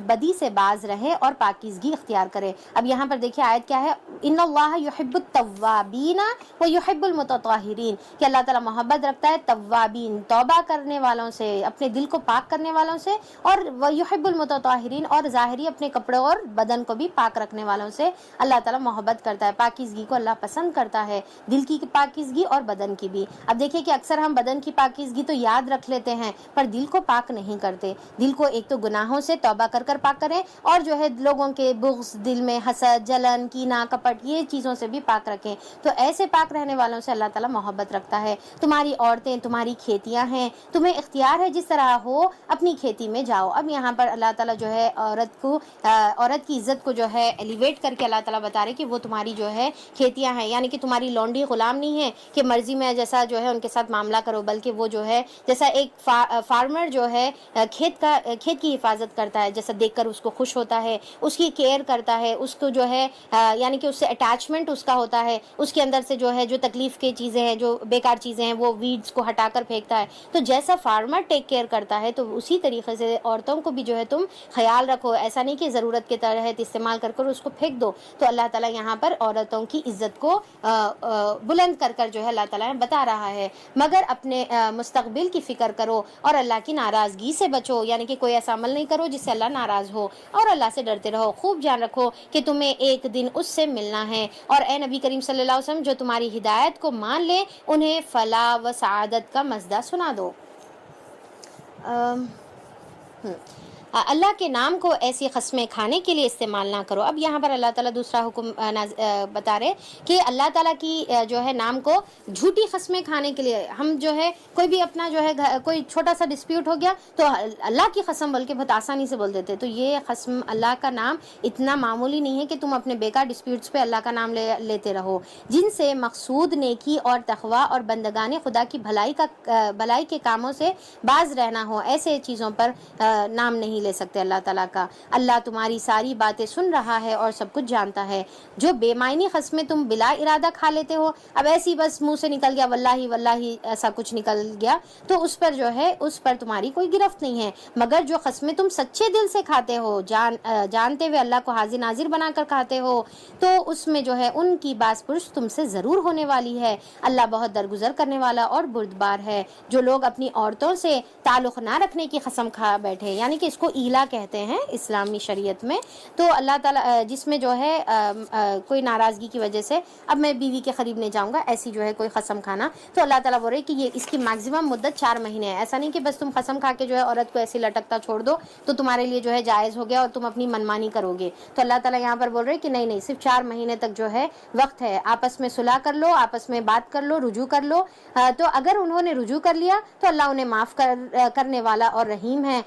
بدی سے باز رہے اور پاکیزگی اختیار کرے. اب یہاں پر دیکھیے آیت کیا ہے، ان اللہ یحب التوابین و یحب المتطہرین، کہ اللہ تعالیٰ محبت رکھتا ہے توابین، توبہ کرنے والوں سے، اپنے دل کو پاک کرنے والوں سے، اور ویحب المتطہرین، اور ظاہری اپنے کپڑوں اور بدن کو بھی پاک رکھنے والوں سے اللہ تعالیٰ محبت کرتا ہے. پاکیزگی کو اللہ پسند کرتا ہے، دل کی پاکیزگی اور بدن کی بھی. اب دیکھیے کہ اکثر ہم بدن کی پاکیزگی تو یاد رکھ لیتے ہیں پر دل کو پاک نہیں کرتے. دل کو ایک تو گناہوں سے توبہ کر کر پاک کریں، اور جو ہے لوگوں کے بغض، دل میں حسد، جلن، کینہ، کپٹ، یہ چیزوں سے بھی پاک رکھیں. تو ایسے پاک رہنے والوں سے اللہ تعالیٰ محبت رکھتا ہے. تمہاری عورتیں تمہاری کھیتیاں ہیں، تمہیں اختیار ہے جس طرح ہو اپنی کھیتی میں جاؤ. اب یہاں پر اللہ تعالیٰ جو ہے عورت کی عزت کو جو ہے ایلیویٹ کر کے اللہ تعالیٰ بتا رہے کہ وہ تمہاری جو ہے کھیتیاں ہیں، یعنی کہ تمہاری لونڈی غلام نہیں ہے کہ مرضی میں جیسا جو ہے ان کے ساتھ معاملہ کرو، بلکہ وہ جو ہے جیسا ایک فارمر جو ہے کھیت کی حفاظت کرتا ہے، جیسا دیکھ کر اس کو خوش ہوتا ہے، اس کی کیئر کرتا ہے، اس کو جو ہے یعنی کہ اس سے اٹیچمنٹ اس کا ہوتا ہے، اس کے اندر سے جو ہے جو تکلیف کی چیزیں ہیں، جو بیکار چیزیں ہیں، وہ ویڈز کو ہٹا کر پھینکتا ہے. تو جیسا فارمر ٹیک کیئر کرتا ہے تو اسی طریقے سے عورتوں کو بھی جو ہے تم خیال رکھو. ایسا نہیں کہ ضرورت کے تحت استعمال کر اس کو پھینک دو. تو اللہ تعالیٰ یہاں پر عورتوں کی عزت کو بلند کر کر جو ہے اللہ تعالیٰ بتا رہا ہے. مگر اپنے مستقبل کی فکر کرو اور اللہ کی ناراضگی سے بچو، یعنی کہ کوئی ایسا عمل نہیں کرو جس سے اللہ ناراض ہو، اور اللہ سے ڈرتے رہو. خوب جان رکھو کہ تمہیں ایک دن اس سے ملنا ہے. اور اے نبی کریم صلی اللہ علیہ وسلم، جو تمہاری ہدایت کو مان لے انہیں فلاح و سعادت کا مزدہ سنا دو. اللہ کے نام کو ایسی قسمیں کھانے کے لیے استعمال نہ کرو. اب یہاں پر اللہ تعالیٰ دوسرا حکم بتا رہے کہ اللہ تعالیٰ کی جو ہے نام کو جھوٹی قسمیں کھانے کے لیے، ہم جو ہے کوئی بھی اپنا جو ہے کوئی چھوٹا سا ڈسپیوٹ ہو گیا تو اللہ کی قسم بلکہ بہت آسانی سے بول دیتے. تو یہ قسم، اللہ کا نام اتنا معمولی نہیں ہے کہ تم اپنے بیکار ڈسپیوٹس پہ اللہ کا نام لیتے رہو. جن سے مقصود نیکی اور تقویٰ اور بندگان خدا کی بھلائی کے کاموں سے باز رہنا ہو، ایسے چیزوں پر نام نہیں لے سکتے اللہ تعالیٰ کا. اللہ تمہاری ساری باتیں سن رہا ہے اور سب کچھ جانتا ہے. جو بے معنی قسمیں تم بلا ارادہ کھا لیتے ہو، اب ایسی بس منہ سے نکل گیا واللہ ایسا کچھ نکل گیا، تو اس پر جو ہے اس پر تمہاری کوئی گرفت نہیں ہے. مگر جو قسمیں تم سچے دل سے کھاتے ہو، جانتے ہوئے اللہ کو حاضر ناظر بنا کر کھاتے ہو، تو اس میں جو ہے ان کی باز پرس تم سے ضرور ہونے والی ہے. اللہ بہت درگزر کرنے والا اور بردبار ہے. جو لوگ اپنی عورتوں سے تعلق نہ رکھنے کی قسم کھا بیٹھے، یعنی کہ اس کو ایلا کہتے ہیں اسلامی شریعت میں، تو اللہ تعالیٰ جس میں جو ہے کوئی ناراضگی کی وجہ سے اب میں بیوی کے قریب نہیں جاؤں گا، ایسی جو ہے کوئی قسم کھانا، تو اللہ تعالیٰ بول رہے کہ یہ اس کی میکسیمم مدت 4 مہینے ہے. ایسا نہیں کہ بس تم قسم کھا کے جو ہے عورت کو ایسی لٹکتا چھوڑ دو تو تمہارے لیے جو ہے جائز ہو گیا اور تم اپنی منمانی کرو گے. تو اللہ تعالیٰ یہاں پر بول رہے کہ نہیں، صرف 4 مہینے تک جو ہے وقت ہے. آپس میں صلح کر لو، آپس میں بات کر لو، رجوع کر لو. تو اگر انہوں نے رجوع کر لیا تو اللہ انہیں معاف کرنے والا اور رحیم ہے.